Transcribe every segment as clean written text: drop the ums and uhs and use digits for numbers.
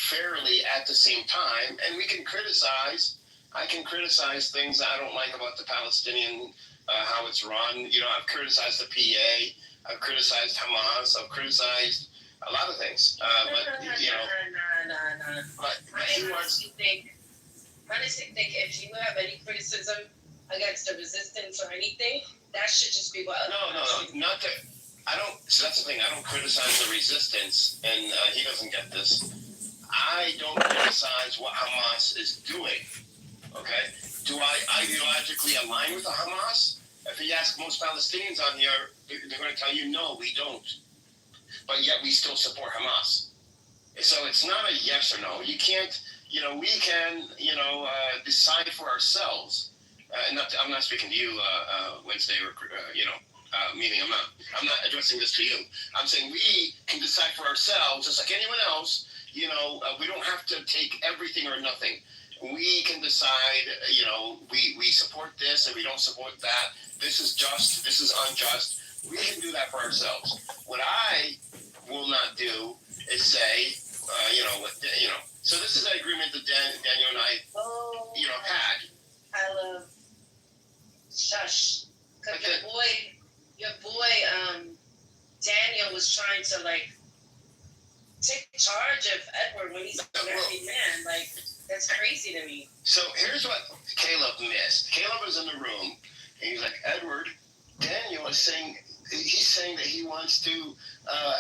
fairly at the same time, and we can criticize. I can criticize things that I don't like about the Palestinian, how it's run. I've criticized the PA, I've criticized Hamas, I've criticized a lot of things. Honestly think if you have any criticism against the resistance or anything, that should just be what. No, not that. I don't. So that's the thing. I don't criticize the resistance, and he doesn't get this. I don't criticize what Hamas is doing. Okay? Do I ideologically align with the Hamas? If you ask most Palestinians on here, they're going to tell you no, we don't. But yet we still support Hamas. So it's not a yes or no. You can't. We can. Decide for ourselves. I'm not speaking to you, Wednesday, or meaning I'm not addressing this to you. I'm saying we can decide for ourselves, just like anyone else. We don't have to take everything or nothing. We can decide. We support this and we don't support that. This is just. This is unjust. We can do that for ourselves. What I will not do is say, So this is an agreement that Daniel and I, had. I love. Shush. Because your boy, Daniel was trying to take charge of Edward when he's a married man. That's crazy to me. So here's what Caleb missed. Caleb was in the room, and he's like, Edward, Daniel is saying, he's saying that he wants to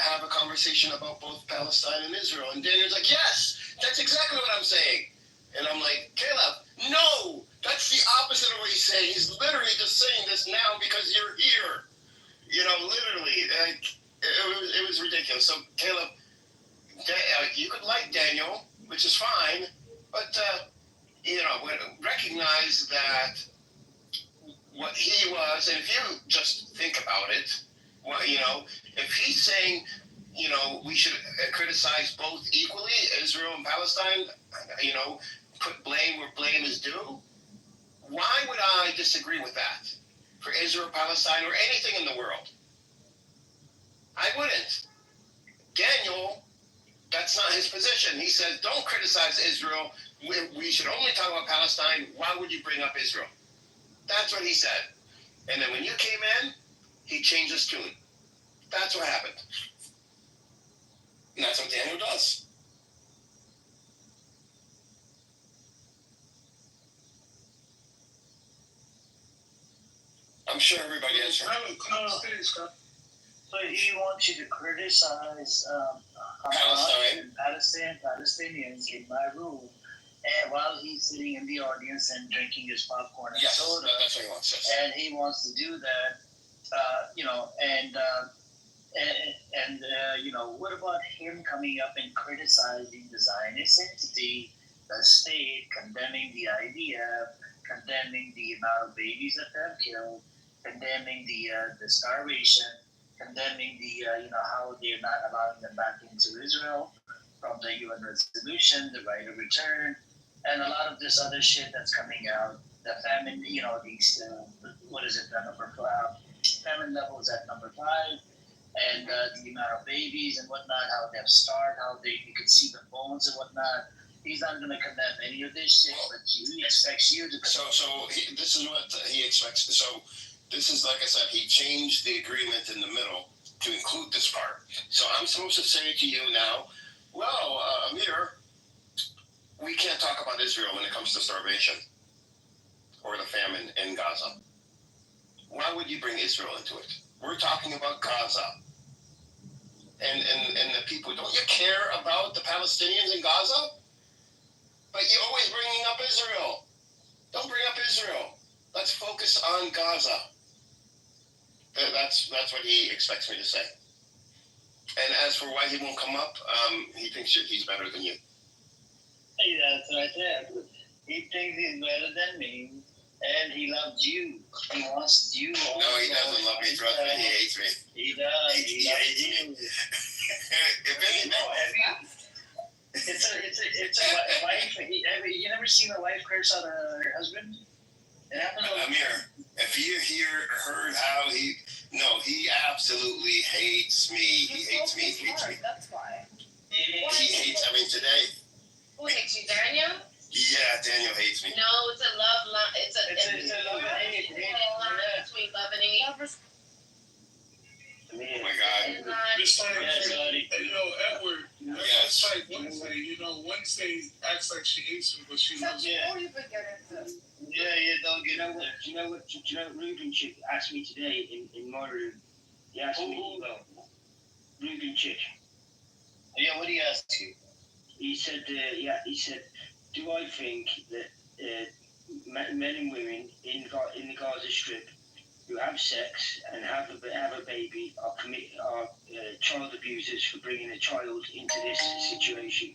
have a conversation about both Palestine and Israel. And Daniel's like, yes, that's exactly what I'm saying. And I'm like, Caleb, no, that's the opposite of what he's saying. He's literally just saying this now because you're here. Literally. It was ridiculous. So, Caleb, you could like Daniel, which is fine, but, recognize that what he was, and if you just think about it, if he's saying, we should criticize both equally, Israel and Palestine, put blame where blame is due, why would I disagree with that for Israel, Palestine, or anything in the world? I wouldn't. Daniel, that's not his position. He says, don't criticize Israel. We should only talk about Palestine. Why would you bring up Israel? That's what he said. And then when you came in, he changed his tune. That's what happened. And that's what Daniel does. I'm sure everybody has heard. So he wants you to criticize Palestinians in my room, and while he's sitting in the audience and drinking his popcorn and soda. That's what he wants. Yes. And he wants to do that, what about him coming up and criticizing the Zionist entity, the state, condemning the idea, condemning the amount of babies that they've killed, condemning the starvation, condemning how they're not allowing them back into Israel from the UN resolution, the right of return, and a lot of this other shit that's coming out. The famine, these famine levels at number 5, and the amount of babies and whatnot, how they've starved, how you can see the bones and whatnot. He's not going to condemn any of this shit, but he expects you to. This is what he expects. So this is, like I said, he changed the agreement in the middle to include this part. So I'm supposed to say to you now, well, Amir, we can't talk about Israel when it comes to starvation or the famine in Gaza. Why would you bring Israel into it? We're talking about Gaza. And the people, don't you care about the Palestinians in Gaza? But you're always bringing up Israel. Don't bring up Israel. Let's focus on Gaza. That's what he expects me to say. And as for why he won't come up, he thinks he's better than you. Hey, that's what I said. He thinks he's better than me, and he loves you. He wants you. No, he doesn't love me. Trust me, he hates me. He does. He loves you. It's a wife. You never seen a wife curse out her husband? Amir, if you heard how he absolutely hates me. He hates me. That's why. He hates, today, Daniel hates me. No, it's a love line. It's a love and hate. line between love and hate. Oh my God. Thin line. This time, Yes, buddy. hey, yo, Edward, Yes. that's like Wednesday. You know, Wednesday acts like she hates me, but she loves me. Yeah. Before you forget it, Yeah, don't Do get you know what? Do you know what Ruben Chick asked me today in my room? He asked me, Ruben Chick. Yeah, what do you ask you? He said, do I think that men and women in the Gaza Strip who have sex and have a baby are child abusers for bringing a child into this situation?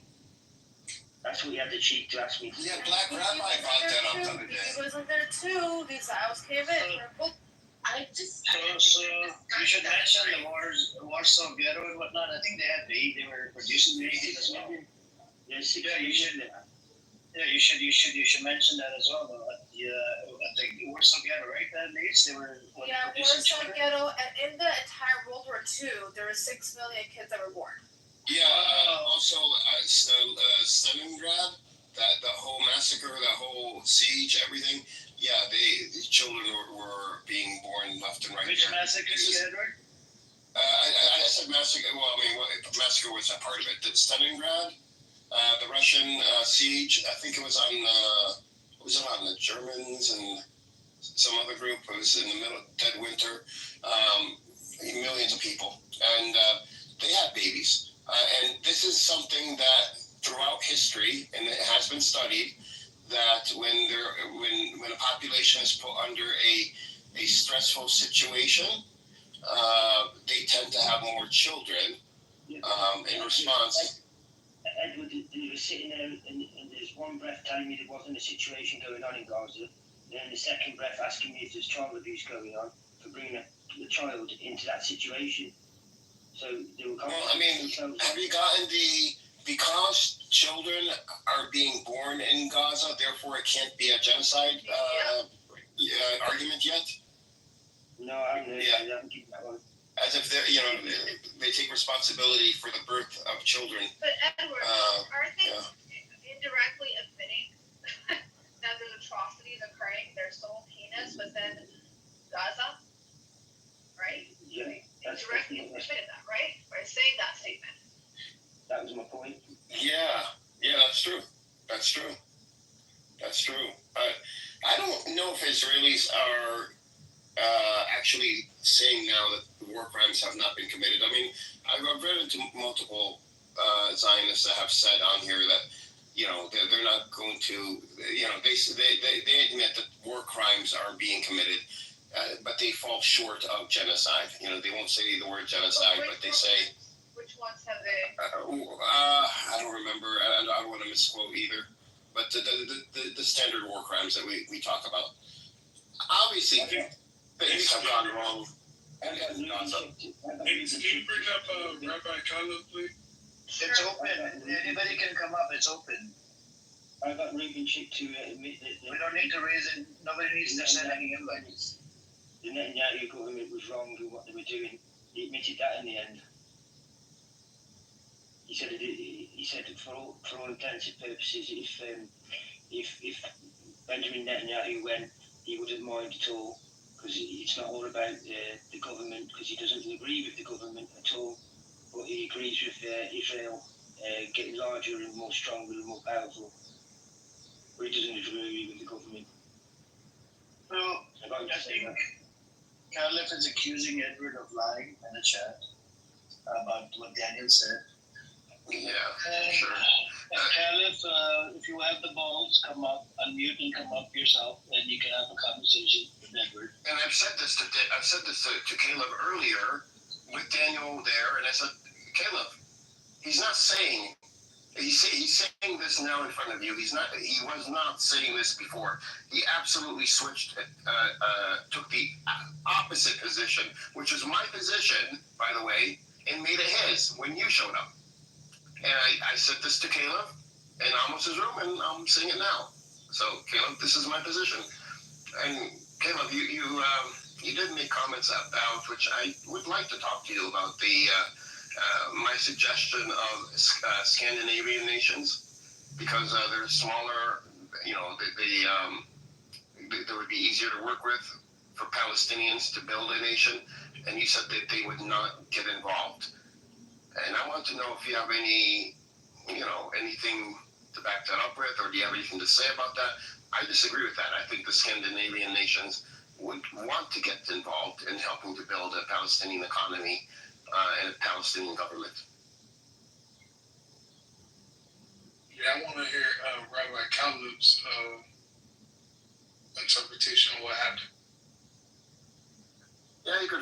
That's what he had the cheek to ask me. Yeah, Black Rabbi brought that up the other day. He wasn't there too. These owls came in. I just. So you should mention the Warsaw Ghetto and whatnot. I think they were producing babies as well. Yes, Yeah, you should. Yeah, you should mention that as well. Though. At the Warsaw Ghetto, right? That age they were. Yeah, producing Warsaw children. Ghetto, and in the entire World War II, there were 6 million kids that were born. Yeah, also Stalingrad, that whole massacre, that whole siege, everything. Yeah, the children were being born left and right. Which there. massacres, Edward? I said massacre. Well, I mean, massacre was a part of it. Stalingrad, the Russian siege. I think it was on the Germans and some other group. It was in the middle of dead winter. Millions of people, and they had babies. And this is something that throughout history, and it has been studied, that when a population is put under a stressful situation, they tend to have more children in response. Edward, they were sitting there, and there's one breath telling me there wasn't a situation going on in Gaza, and then the second breath asking me if there's child abuse going on for bringing the child into that situation. So they were. Well, I mean, have you gotten because children are being born in Gaza, therefore it can't be a genocide argument yet? No, I haven't given that one. As if they take responsibility for the birth of children. But Edward, aren't they indirectly admitting that there's atrocities occurring? They're still heinous within Gaza, right? Yeah, They that's directly admitted that, right? By saying that statement. that was my point. Yeah, that's true. That's true. I don't know if Israelis are actually saying now that war crimes have not been committed. I mean, I've read into multiple Zionists that have said on here that they're not going to they admit that war crimes are being committed, but they fall short of genocide. They won't say the word genocide, but they say. Which ones have they? I don't remember. I don't want to misquote either. But the standard war crimes that we talk about. Obviously, things have gone wrong. Hey, can you bring up Rabbi Khaled, please? It's open. Anybody can come up. It's open. I got Ruben Chick to admit that We don't need to raise it. Nobody needs to send any invites. the Netanyahu government was wrong in what they were doing. He admitted that in the end. He said that for all intents and purposes, if Benjamin Netanyahu went, he wouldn't mind at all, because it's not all about the government, because he doesn't agree with the government at all, but he agrees with Israel getting larger and more stronger and more powerful. But he doesn't agree with the government. Well, I think Caliph is accusing Edward of lying in the chat about what Daniel said. Yeah, And, sure. Caliph, if you have the balls, come up, unmute and come up yourself, and you can have a conversation with Edward. And I've said this to Caleb earlier with Daniel there, and I said, Caleb, he's not saying. He's saying this now in front of you. He was not saying this before. He absolutely switched, took the opposite position, which was my position, by the way, and made it his when you showed up. And I said this to Caleb in Amos's room, and I'm saying it now. So, Caleb, this is my position. And Caleb, you did make comments about, which I would like to talk to you about, my suggestion of Scandinavian nations, because they're smaller they would be easier to work with for Palestinians to build a nation, and you said that they would not get involved. And I want to know if you have anything to back that up with, or do you have anything to say about that? I disagree with that. I think the Scandinavian nations would want to get involved in helping to build a Palestinian economy and a Palestinian government. Yeah, I want to hear Rabbi Caleb's interpretation of what happened. Yeah, you can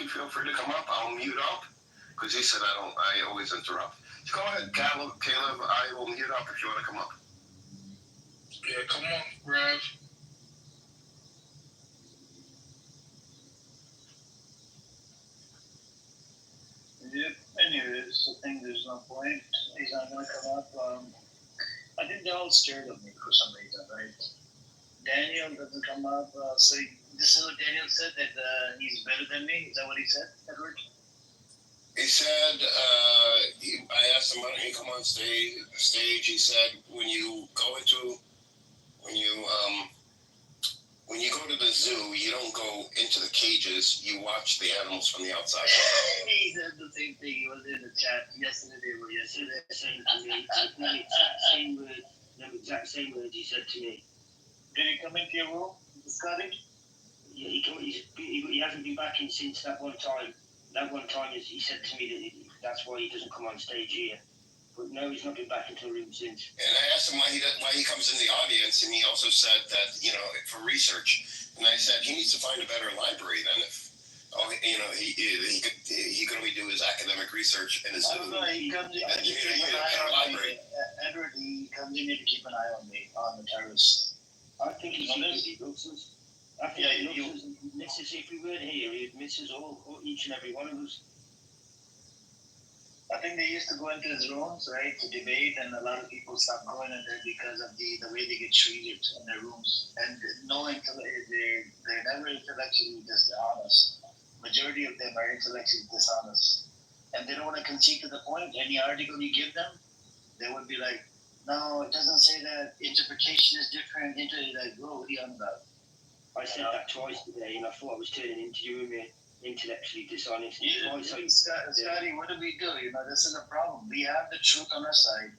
feel free to come up. I'll mute up because he said I always interrupt. So go ahead, Caleb. I will mute up if you want to come up. Yeah, come on, Rav. Yep. Anyways, I think there's no point. He's not going to come up. I think they're all scared of me for some reason, right? Daniel doesn't come up. So this is what Daniel said, that he's better than me. Is that what he said, Edward? He said, I asked him, why don't you come on stage? He said, when you go to the zoo, you don't go into the cages. You watch the animals from the outside. He said the same thing. He was in the chat yesterday or yesterday. Saying to me, the exact same words he said to me. Did he come into your room, Scotty? Yeah, he hasn't been back in since that one time. That one time he said to me that's why he doesn't come on stage here. But no, he's not been back into the room since. And I asked him why he comes in the audience, and he also said that, for research. And I said he needs to find a better library than if, he could only do his academic research in his Zoom. I don't know, he comes in to keep an eye on me. Edward, he comes in here to keep an eye on me, on the terrorists. I think he loves us. I think he loves us and misses. If we weren't here, he'd miss us all, each and every one of us. I think they used to go into his rooms, right, to debate, and a lot of people stopped going in there because of the way they get treated in their rooms. And they're never intellectually dishonest. Majority of them are intellectually dishonest. And they don't want to concede to the point. Any article you give them, they would be like, no, it doesn't say that. Interpretation is different. Like, bro, what are you on about? I said that twice today, and I thought I was turning into you and me. Intellectually dishonest. Scotty, what do we do? This is a problem. We have the truth on our side,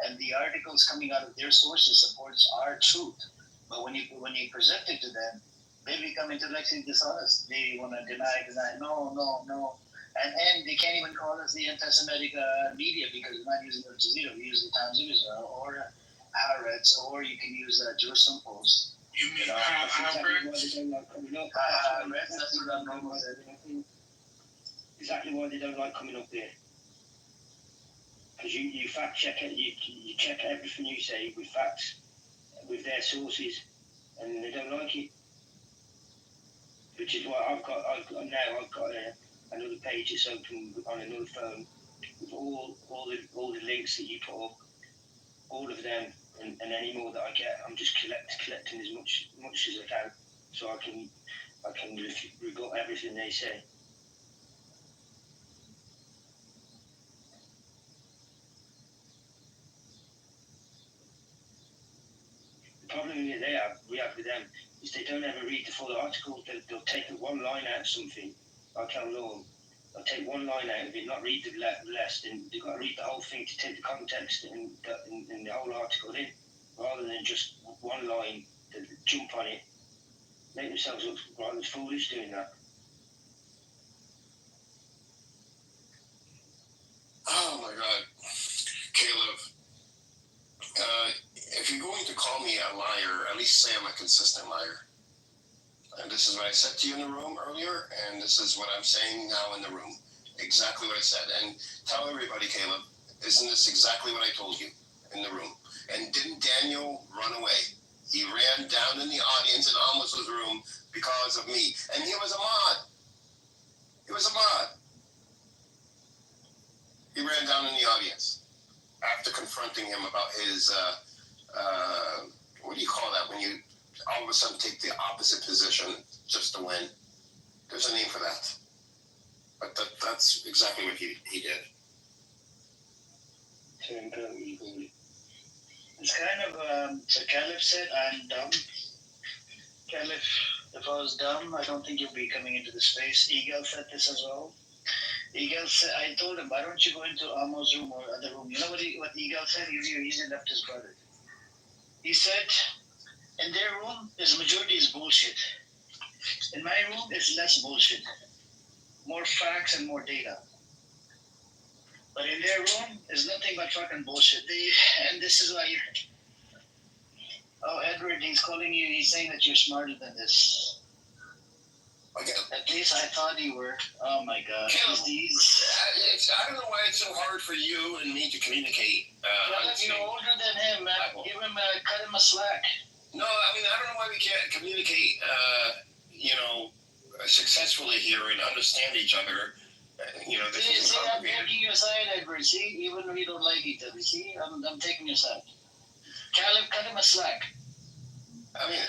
and the articles coming out of their sources supports our truth. But when you present it to them, they become intellectually dishonest. They want to deny. No. And they can't even call us the anti-Semitic media because we're not using Al Jazeera. We use the Times of Israel or Haaretz, or you can use Jerusalem Post. You mean Haaretz? That's what I'm going with. Exactly why they don't like coming up there. Because you fact check it, you check everything you say with facts, with their sources, and they don't like it. Which is why I've got another page that's open on another phone with all the links that you put up, all of them, and any more that I get. I'm just collecting as much as I can, so I can rebut everything they say. The problem that we have with them is they don't ever read the full article. They'll take one line out of something, like how long. They'll take one line out of it, not read the rest, and they've got to read the whole thing to take the context and the whole article in, rather than just one line, to jump on it, make themselves look rather foolish doing that. Oh my God, Caleb. If you're going to call me a liar, at least say I'm a consistent liar. And this is what I said to you in the room earlier, and this is what I'm saying now in the room. Exactly what I said. And tell everybody, Caleb, isn't this exactly what I told you in the room? And didn't Daniel run away? He ran down in the audience in Amos' room because of me. And he was a mod. He ran down in the audience after confronting him about his, what do you call that when you all of a sudden take the opposite position just to win? There's a name for that. But that's exactly what he did. Turn go eagle. And it's kind of so Caleb said I'm dumb. Caleb, if I was dumb, I don't think you'd be coming into the space. Eagle said this as well. Eagle said, I told him, why don't you go into Amo's room or other room? You know what Eagle said? He usually left his brother. He said, in their room, his majority is bullshit. In my room, it's less bullshit. More facts and more data. But in their room, is nothing but fucking bullshit. And this is why you're... Oh, Edward, he's calling you. He's saying that you're smarter than this. Okay. At least I thought you were. Oh my God. Caleb, I don't know why it's so hard for you and me to communicate. You're older than him, man. Give him cut him a slack. No, I mean, I don't know why we can't communicate, successfully here and understand each other. This is I'm complicated. taking your side, Edward. See, even though we don't like each other. See, I'm taking your side. Caleb, cut him a slack. I mean,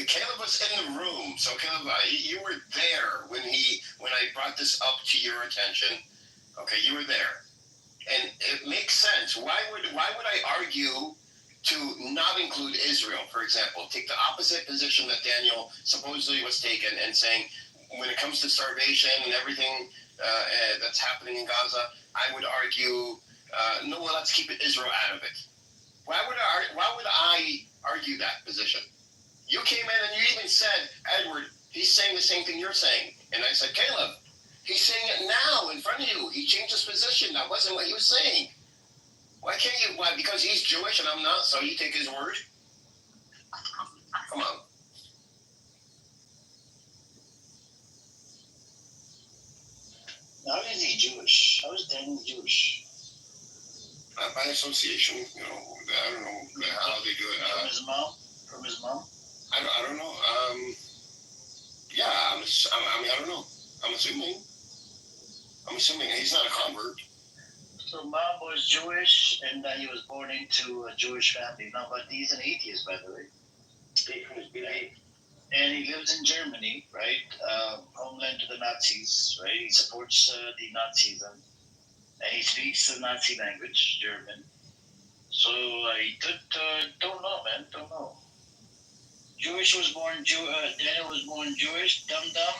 Caleb was in the room, so Caleb, you were there when I brought this up to your attention. Okay, you were there, and it makes sense. Why would I argue to not include Israel, for example? Take the opposite position that Daniel supposedly was taken, and saying when it comes to starvation and everything that's happening in Gaza, I would argue no. Well, let's keep Israel out of it. Why would I argue that position? You came in and you even said, Edward, he's saying the same thing you're saying. And I said, Caleb, he's saying it now in front of you. He changed his position. That wasn't what he was saying. Why can't you? Why? Because he's Jewish and I'm not, so you take his word? Come on. How is he Jewish? How is Daniel Jewish? By association, I don't know how they do it. From his mom? I don't know. Yeah, I don't know. I'm assuming he's not a convert. So mom was Jewish, and he was born into a Jewish family. No, but he's an atheist, by the way. And he lives in Germany, right? Homeland to the Nazis, right? He supports the Nazism. And he speaks the Nazi language, German. So I don't know, man. Don't know. Daniel was born Jewish, dumb.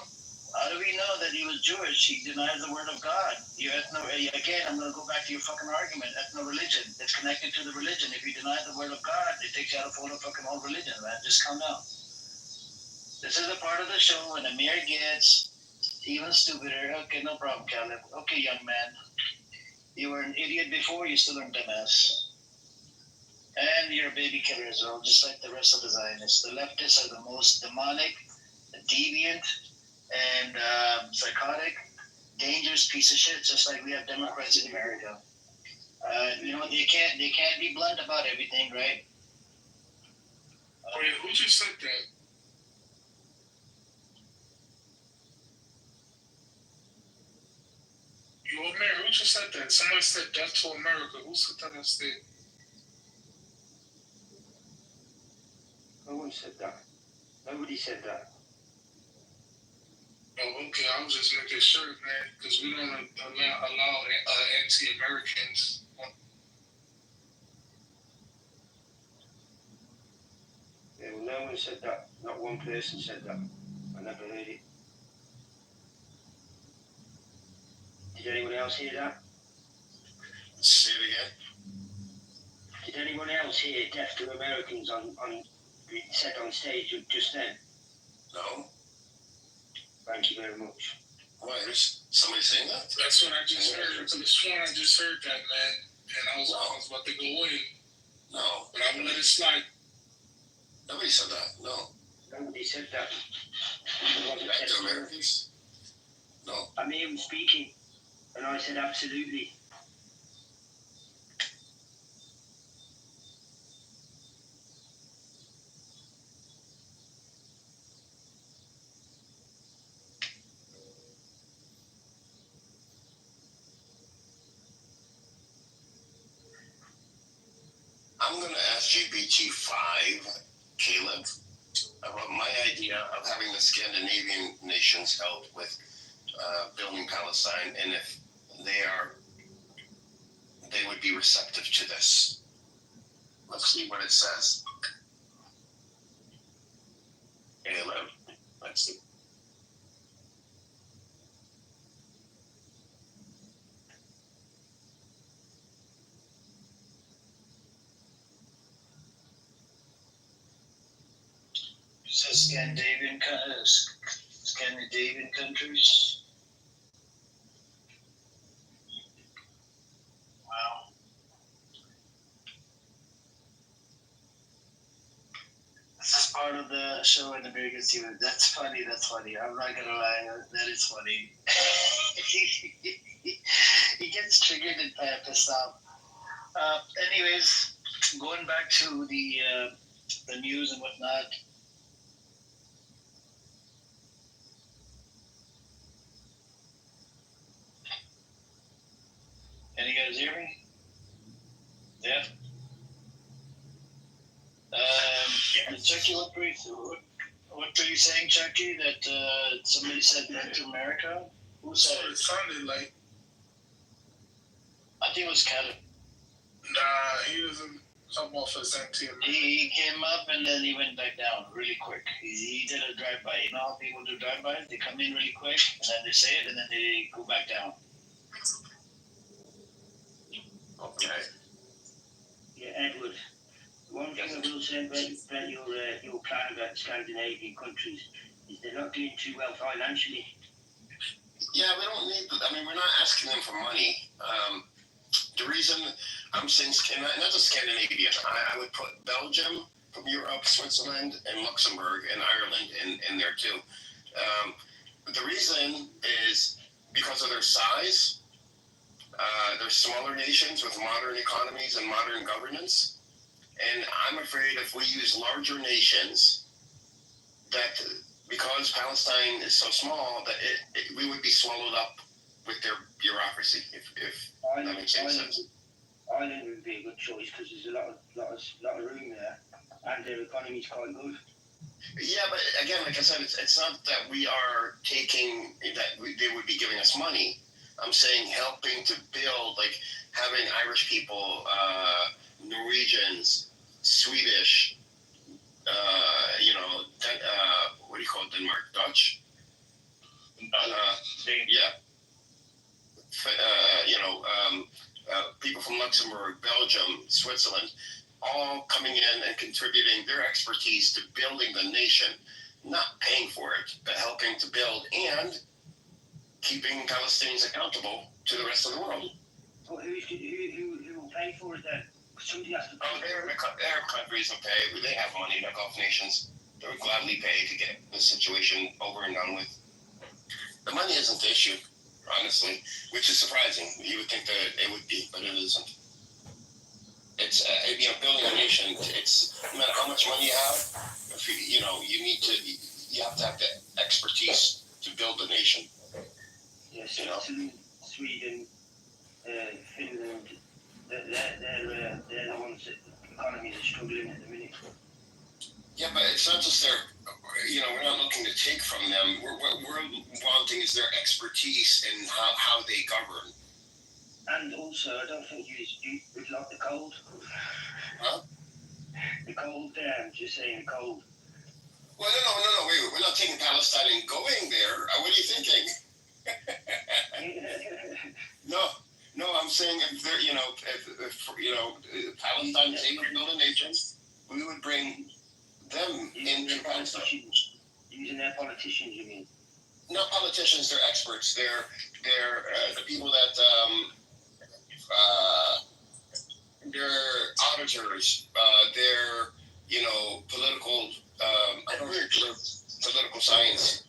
How do we know that he was Jewish? He denies the word of God. Again, I'm going to go back to your fucking argument. Ethno-religion. It's connected to the religion. If you deny the word of God, it takes you out of the fucking whole religion, man. Just calm down. This is a part of the show when Amir gets even stupider. Okay, no problem, Caleb. Okay, young man. You were an idiot before, you still are a dumbass. And you're a baby killer as well, just like the rest of the Zionists. The leftists are the most demonic, deviant, and psychotic, dangerous piece of shit, just like we have Democrats in America. They can't be blunt about everything, right? Wait, who just said that? Yo, man, who just said that? Somebody said death to America. Who said that instead? No one said that. Nobody said that. Oh, okay. I was just making sure, man, because we don't allow anti-Americans. Yeah, well, no one said that. Not one person said that. I never heard it. Did anyone else hear that? Say it again. Did anyone else hear death to Americans on said on stage just then? No. Thank you very much. Why, is somebody saying that? That's what I just heard. I just heard that, man. And I was about to go in. No. But I'm going to let it slide. Nobody said that. No. Nobody said that. Back to Americans? No. I mean, him speaking, and I said absolutely. I'm going to ask GPT-5, Caleb, about my idea of having the Scandinavian nations help with building Palestine, and if they would be receptive to this. Let's see what it says. ALM. Let's see. It says Scandinavian countries. Wow. This is part of the show in the biggest unit. That's funny. I'm not gonna lie. That is funny. He gets triggered and pissed off. Anyways, going back to the news and whatnot. Can you guys hear me? Yeah. Chucky, what were you saying, Chucky? That somebody said that to America? Who said So it? it sounded like, I think it was Kelly. nah, he doesn't come off as anti-American. He came up and then he went back down really quick. He did a drive-by. You know how people do drive-bys? They come in really quick and then they say it and then they go back down. Okay. Yeah, Edward. One thing I will say about your plan about Scandinavian countries is they're not doing too well financially. Yeah, we don't need. I mean, we're not asking them for money. The reason I'm saying, not just Scandinavia, I would put Belgium from Europe, Switzerland, and Luxembourg and Ireland in there too. The reason is because of their size. They're smaller nations with modern economies and modern governance. And I'm afraid if we use larger nations, that because Palestine is so small, that we would be swallowed up with their bureaucracy. If that makes any sense. Ireland would be a good choice because there's a lot of room there, and their economy is quite good. Yeah, but again, like I said, it's not that we are taking that they would be giving us money. I'm saying helping to build, like having Irish people, Norwegians, Swedish, what do you call it, Denmark? Dutch? People from Luxembourg, Belgium, Switzerland, all coming in and contributing their expertise to building the nation, not paying for it, but helping to build and keeping Palestinians accountable to the rest of the world. Well, who will pay for it then? Somebody has to pay. Arab countries will pay. They have money, the Gulf nations. They would gladly pay to get the situation over and done with. The money isn't the issue, honestly, which is surprising. You would think that it would be, but it isn't. It's building a nation. It's no matter how much money you have, if you have to have the expertise to build the nation. Yes, Sweden, Finland, they're the ones that economies are struggling at the minute. Yeah, but it's not just their. We're not looking to take from them. What we're wanting is their expertise in how they govern. And also, I don't think you would like the cold. Huh? The cold there, I'm just saying the cold. Well, no, wait, we're not taking Palestine and going there. What are you thinking? No, I'm saying if they're, if Palestine is able to build a nation, we would bring them into Palestine. Using their politicians, you mean? Not politicians, they're experts. They're the people that they're auditors. They're political. I don't know political science.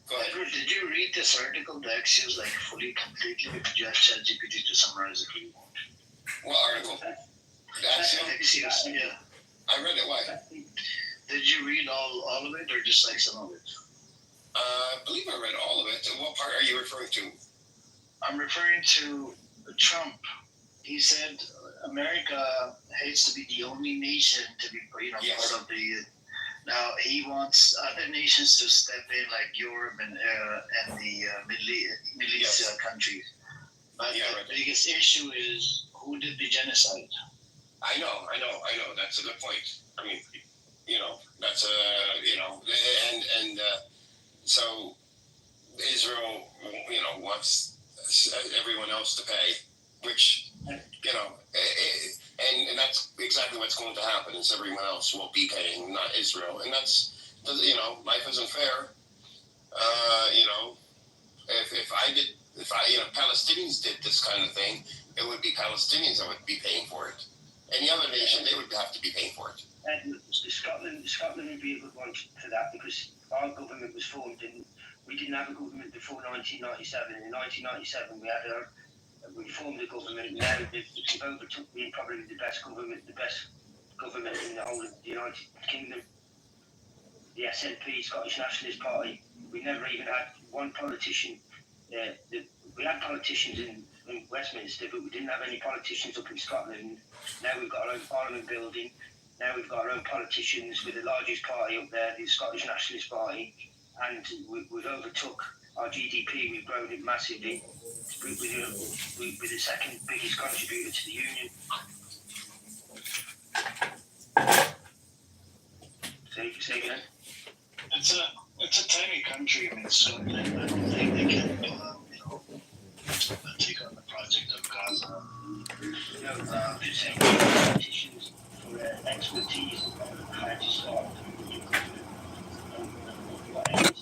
Go ahead. Edward, did you read this article, the Axios, fully, completely? Did you have ChatGPT to summarize it for you? What article? Axios, yeah. I read it. Why? Did you read all of it, or just some of it? I believe I read all of it. What part are you referring to? I'm referring to Trump. He said America hates to be the only nation to be, Yes. part of the. Now he wants other nations to step in, like Europe and the Middle East countries. But the biggest issue is who did the genocide. I know. That's a good point. I mean, that's so Israel, wants everyone else to pay, which, and that's exactly what's going to happen. Is everyone else will be paying, not Israel, and that's, life isn't fair. If Palestinians did this kind of thing, it would be Palestinians that would be paying for it. Any other nation, they would have to be paying for it. And Scotland would be a good one for that, because our government was formed and we didn't have a government before 1997. In 1997, we formed a government. Now they've overtook being probably the best government in the whole of the United Kingdom. The SNP, Scottish Nationalist Party. We never even had one politician. We had politicians in Westminster, but we didn't have any politicians up in Scotland. Now we've got our own Parliament building. Now we've got our own politicians with the largest party up there, the Scottish Nationalist Party, and we've overtook our GDP. We've grown it massively. We're the second biggest contributor to the union. Say again. It's a tiny country. I mean, Scotland. I don't think they can, take on the project of Gaza. No, I'm just saying politicians for expertise and how to start what aims to